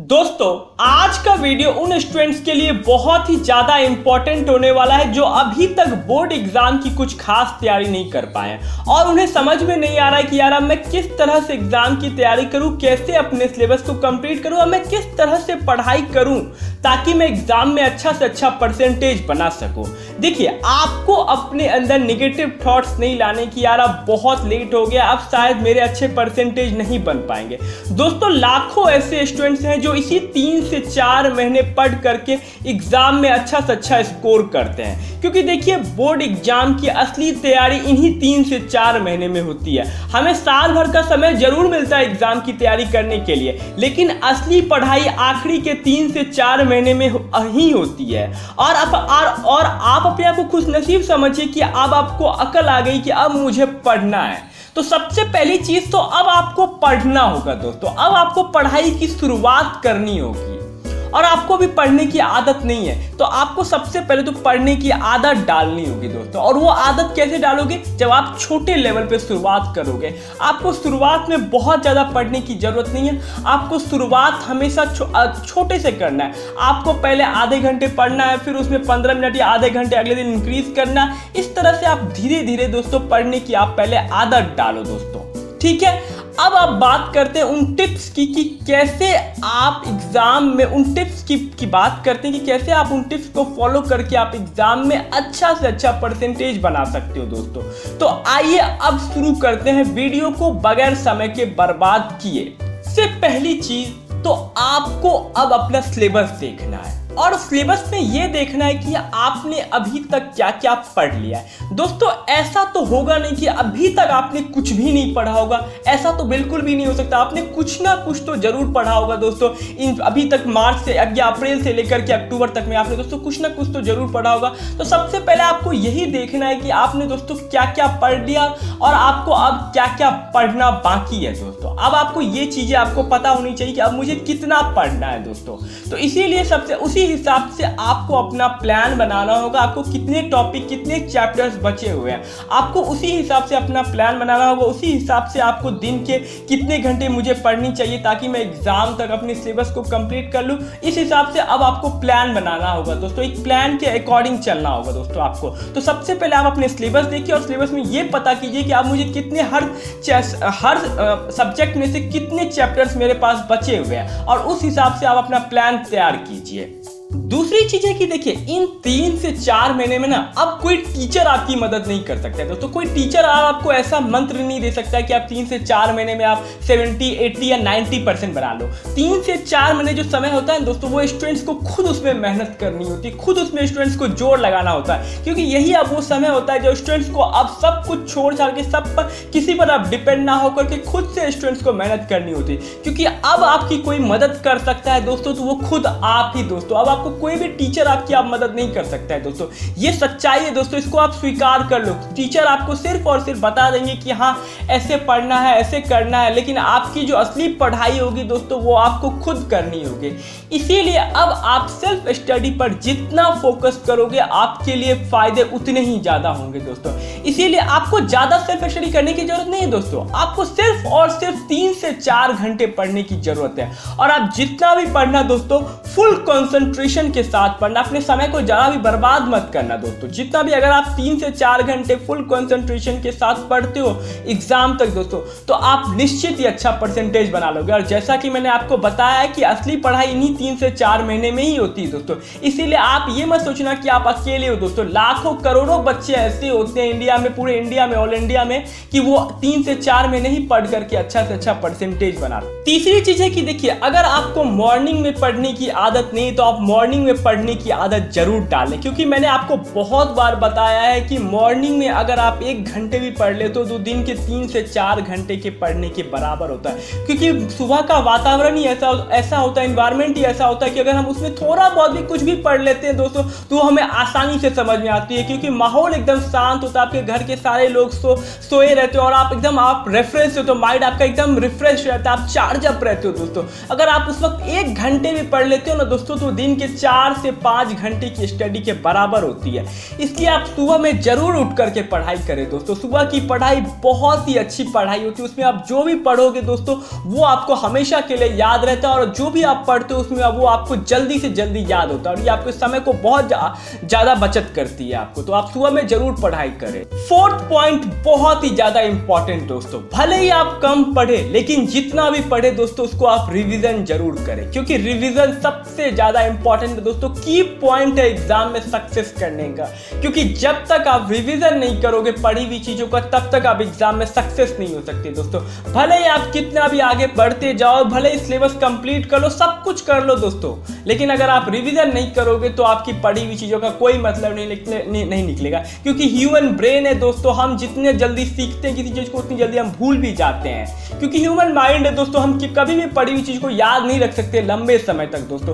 दोस्तों आज का वीडियो उन स्टूडेंट्स के लिए बहुत ही ज़्यादा इंपॉर्टेंट होने वाला है जो अभी तक बोर्ड एग्जाम की कुछ खास तैयारी नहीं कर पाए हैं और उन्हें समझ में नहीं आ रहा है कि यार अब मैं किस तरह से एग्जाम की तैयारी करूं, कैसे अपने सिलेबस को कंप्लीट करूं और मैं किस तरह से पढ़ाई करूं ताकि मैं एग्जाम में अच्छा से अच्छा परसेंटेज बना सकूं। देखिए, आपको अपने अंदर नेगेटिव थॉट्स नहीं लाने की यार अब बहुत लेट हो गया, अब शायद मेरे अच्छे परसेंटेज नहीं बन पाएंगे। दोस्तों लाखों ऐसे स्टूडेंट्स हैं जो इसी 3 से 4 महीने पढ़ करके एग्जाम में अच्छा से अच्छा स्कोर करते हैं, क्योंकि देखिए बोर्ड एग्जाम की असली तैयारी इन्हीं 3 से 4 महीने में होती है। हमें साल भर का समय जरूर मिलता है एग्जाम की तैयारी करने के लिए, लेकिन असली पढ़ाई आखिरी के 3 से 4 महीने में ही होती है। और आप अपने आप को खुशनसीब समझिए कि अब आपको अकल आ गई कि अब मुझे पढ़ना है। तो सबसे पहली चीज तो अब आपको पढ़ना होगा दोस्तों, अब आपको पढ़ाई की शुरुआत करनी होगी। और आपको भी पढ़ने की आदत नहीं है तो आपको सबसे पहले तो पढ़ने की आदत डालनी होगी दोस्तों। और वो आदत कैसे डालोगे? जब आप छोटे लेवल पे शुरुआत करोगे। आपको शुरुआत में बहुत ज़्यादा पढ़ने की ज़रूरत नहीं है, आपको शुरुआत हमेशा छोटे से करना है। आपको पहले आधे घंटे पढ़ना है, फिर उसमें 15 मिनट या आधे घंटे अगले दिन इंक्रीज करना। इस तरह से आप धीरे धीरे दोस्तों पढ़ने की आप पहले आदत डालो दोस्तों, ठीक है। अब आप बात करते हैं उन टिप्स की कि कैसे आप एग्जाम में उन टिप्स की बात करते हैं कि कैसे आप उन टिप्स को फॉलो करके आप एग्जाम में अच्छा से अच्छा परसेंटेज बना सकते हो दोस्तों। तो आइए अब शुरू करते हैं वीडियो को बगैर समय के बर्बाद किए। सबसे पहली चीज तो आपको अब अपना सिलेबस देखना है और सिलेबस में यह देखना है कि आपने अभी तक क्या क्या पढ़ लिया है। दोस्तों ऐसा तो होगा नहीं कि अभी तक आपने कुछ भी नहीं पढ़ा होगा, ऐसा तो बिल्कुल भी नहीं हो सकता। आपने कुछ ना कुछ तो जरूर पढ़ा होगा दोस्तों। अभी तक मार्च से या अप्रैल से लेकर के अक्टूबर तक में आपने दोस्तों कुछ ना कुछ तो जरूर पढ़ा होगा। तो सबसे पहले आपको यही देखना है कि आपने दोस्तों क्या क्या पढ़ लिया और आपको अब क्या क्या पढ़ना बाकी है दोस्तों। अब आपको ये चीजें आपको पता होनी चाहिए कि अब मुझे कितना पढ़ना है दोस्तों। तो इसीलिए सबसे उसी हिसाब से आपको अपना प्लान बनाना होगा। आपको कितने टॉपिक कितने चैप्टर्स बचे हुए हैं आपको उसी हिसाब से अपना प्लान बनाना होगा। उसी हिसाब से आपको दिन के कितने घंटे मुझे पढ़नी चाहिए ताकि मैं एग्जाम तक अपने सिलेबस को कंप्लीट कर लूं, इस हिसाब से अब आपको प्लान बनाना होगा दोस्तों। एक प्लान के अकॉर्डिंग चलना होगा दोस्तों आपको। तो सबसे पहले आप अपने सिलेबस देखिए और सिलेबस में ये पता कीजिए कि आप मुझे कितने हर सब्जेक्ट में से कितने चैप्टर्स मेरे पास बचे हुए हैं और उस हिसाब से आप अपना प्लान तैयार कीजिए। दूसरी चीज है कि देखिए इन 3 से 4 महीने में ना अब कोई टीचर आपकी मदद नहीं कर सकता है दोस्तों। कोई टीचर आपको ऐसा मंत्र नहीं दे सकता है कि आप 3 से 4 महीने में आप 70, 80 या 90% बना लो। 3 से 4 महीने जो समय होता है दोस्तों वो स्टूडेंट्स को खुद उसमें मेहनत करनी होती है, खुद उसमें स्टूडेंट्स को जोर लगाना होता है, क्योंकि यही अब वो समय होता है जो स्टूडेंट्स को अब सब कुछ छोड़ छाड़ के सब पर किसी पर आप डिपेंड ना होकर के खुद से स्टूडेंट्स को मेहनत करनी होती है। क्योंकि अब आपकी कोई मदद कर सकता है दोस्तों तो वो खुद आप ही दोस्तों। अब आपको कोई भी टीचर आपकी आप मदद नहीं कर सकता है दोस्तों। ये सच्चाई है दोस्तों, इसको आप स्वीकार कर लो। टीचर आपको सिर्फ और सिर्फ बता देंगे कि हाँ ऐसे पढ़ना है ऐसे करना है, लेकिन आपकी जो असली पढ़ाई होगी दोस्तों वो आपको खुद करनी होगी। इसीलिए अब आप सेल्फ स्टडी पर जितना फोकस करोगे आपके लिए फायदे उतने ही ज्यादा होंगे दोस्तों। इसीलिए आपको ज्यादा सेल्फ स्टडी करने की जरूरत नहीं है दोस्तों, आपको सिर्फ और सिर्फ 3 से 4 घंटे पढ़ने की जरूरत है। और आप जितना भी पढ़ना दोस्तों फुल कंसंट्रेशन के साथ पढ़ना, अपने समय को ज्यादा भी बर्बाद मत करना दोस्तों। जितना भी अगर आप 3 से 4 घंटे फुल कंसंट्रेशन के साथ पढ़ते हो एग्जाम तक दोस्तों तो आप निश्चित ही अच्छा परसेंटेज बना लोगे। और जैसा कि मैंने आपको बताया है कि असली पढ़ाई इन्हीं 3 से 4 महीने में ही होती है दोस्तों। इसीलिए आप ये मत सोचना कि आप अकेले हो दोस्तों। लाखों करोड़ों बच्चे ऐसे होते हैं इंडिया में, पूरे इंडिया में, ऑल इंडिया में, कि वो 3 से 4 महीने ही पढ़ करके अच्छा से अच्छा परसेंटेज बना। तीसरी चीज है कि देखिए अगर आपको मॉर्निंग में पढ़ने की आदत नहीं तो आप मॉर्निंग में पढ़ने की आदत जरूर डालें, क्योंकि मैंने आपको बहुत बार बताया है कि मॉर्निंग में अगर आप 1 घंटे भी पढ़ ले तो दिन के 3 से 4 घंटे के पढ़ने के बराबर होता है। क्योंकि सुबह का वातावरण ही ऐसा होता है, एनवायरनमेंट ही ऐसा होता है कि अगर हम उसमें थोड़ा बहुत भी कुछ भी पढ़ लेते हैं दोस्तों तो हमें आसानी से समझ में आती है, क्योंकि माहौल एकदम शांत होता है, आपके घर के सारे लोग सोए रहते हो और आप रिफ्रेश हो, तो माइंड आपका एकदम रिफ्रेश रहता है, आप चार्ज अप रहते हो दोस्तों। अगर आप उस वक्त 1 घंटे भी पढ़ लेते हो ना दोस्तों तो दिन के 4 से 5 घंटे की स्टडी के बराबर होती है। इसलिए आप सुबह में जरूर उठ करके पढ़ाई करें दोस्तों। सुबह की पढ़ाई बहुत ही अच्छी पढ़ाई होती है, उसमें आप जो भी पढ़ोगे दोस्तों वो आपको हमेशा के लिए याद रहता है, और जो भी आप पढ़ते हो उसमें वो आपको जल्दी से जल्दी याद होता है, और ये आपके समय को बहुत ज़्यादा बचत करती है आपको। तो आप सुबह में जरूर पढ़ाई करें। फोर्थ पॉइंट बहुत ही ज़्यादा इंपॉर्टेंट दोस्तों, भले ही आप कम पढ़े लेकिन जितना भी पढ़े दोस्तों उसको आप रिवीजन जरूर करें, क्योंकि रिवीजन सबसे ज़्यादा इंपॉर्टेंट है दोस्तों, की पॉइंट है एग्जाम में सक्सेस करने का। क्योंकि जब तक आप रिवीजन नहीं करोगे पढ़ी हुई चीज़ों का तब तक आप एग्जाम में सक्सेस नहीं हो सकते दोस्तों। भले ही आप कितना भी आगे बढ़ते जाओ, भले ही सिलेबस कंप्लीट कर लो, सब कुछ कर लो दोस्तों, लेकिन अगर आप रिवीजन नहीं करोगे तो आपकी पढ़ी हुई चीज़ों का कोई मतलब नहीं निकलेगा। क्योंकि ह्यूमन ब्रेन है दोस्तों, हम जितने जल्दी सीखते हैं किसी चीज़ को उतनी जल्दी हम भूल भी जाते हैं। क्योंकि ह्यूमन माइंड है दोस्तों, हम कभी भी पढ़ी हुई चीज़ को याद नहीं रख सकते लंबे समय तक दोस्तों,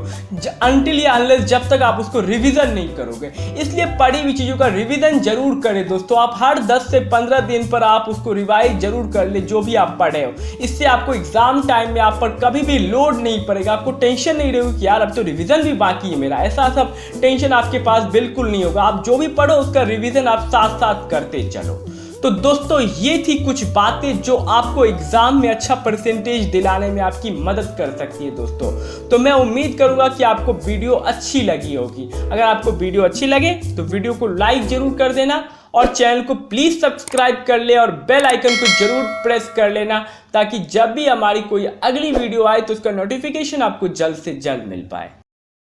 अनटिल या अनलेस जब तक आप उसको रिवीजन नहीं करोगे। इसलिए पढ़ी हुई चीज़ों का रिवीजन जरूर करें दोस्तों। आप हर 10 से 15 दिन पर आप उसको रिवाइज जरूर कर ले जो भी आप पढ़े हो। इससे आपको एग्जाम टाइम में आप पर कभी भी लोड नहीं पड़ेगा, आपको टेंशन नहीं रहेगी कि यार अब तो रिवीजन भी बाकी है मेरा, ऐसा सब टेंशन आपके पास बिल्कुल नहीं होगा। आप जो भी पढ़ो उसका रिवीजन आप साथ साथ करते चलो। तो दोस्तों ये थी कुछ बातें जो आपको एग्जाम में अच्छा परसेंटेज दिलाने में आपकी मदद कर सकती है दोस्तों। तो मैं उम्मीद करूंगा कि आपको वीडियो अच्छी लगी होगी। अगर आपको वीडियो अच्छी लगे तो वीडियो को लाइक जरूर कर देना, और चैनल को प्लीज सब्सक्राइब कर ले, और बेल आइकन को जरूर प्रेस कर लेना, ताकि जब भी हमारी कोई अगली वीडियो आए तो उसका नोटिफिकेशन आपको जल्द से जल्द मिल पाए।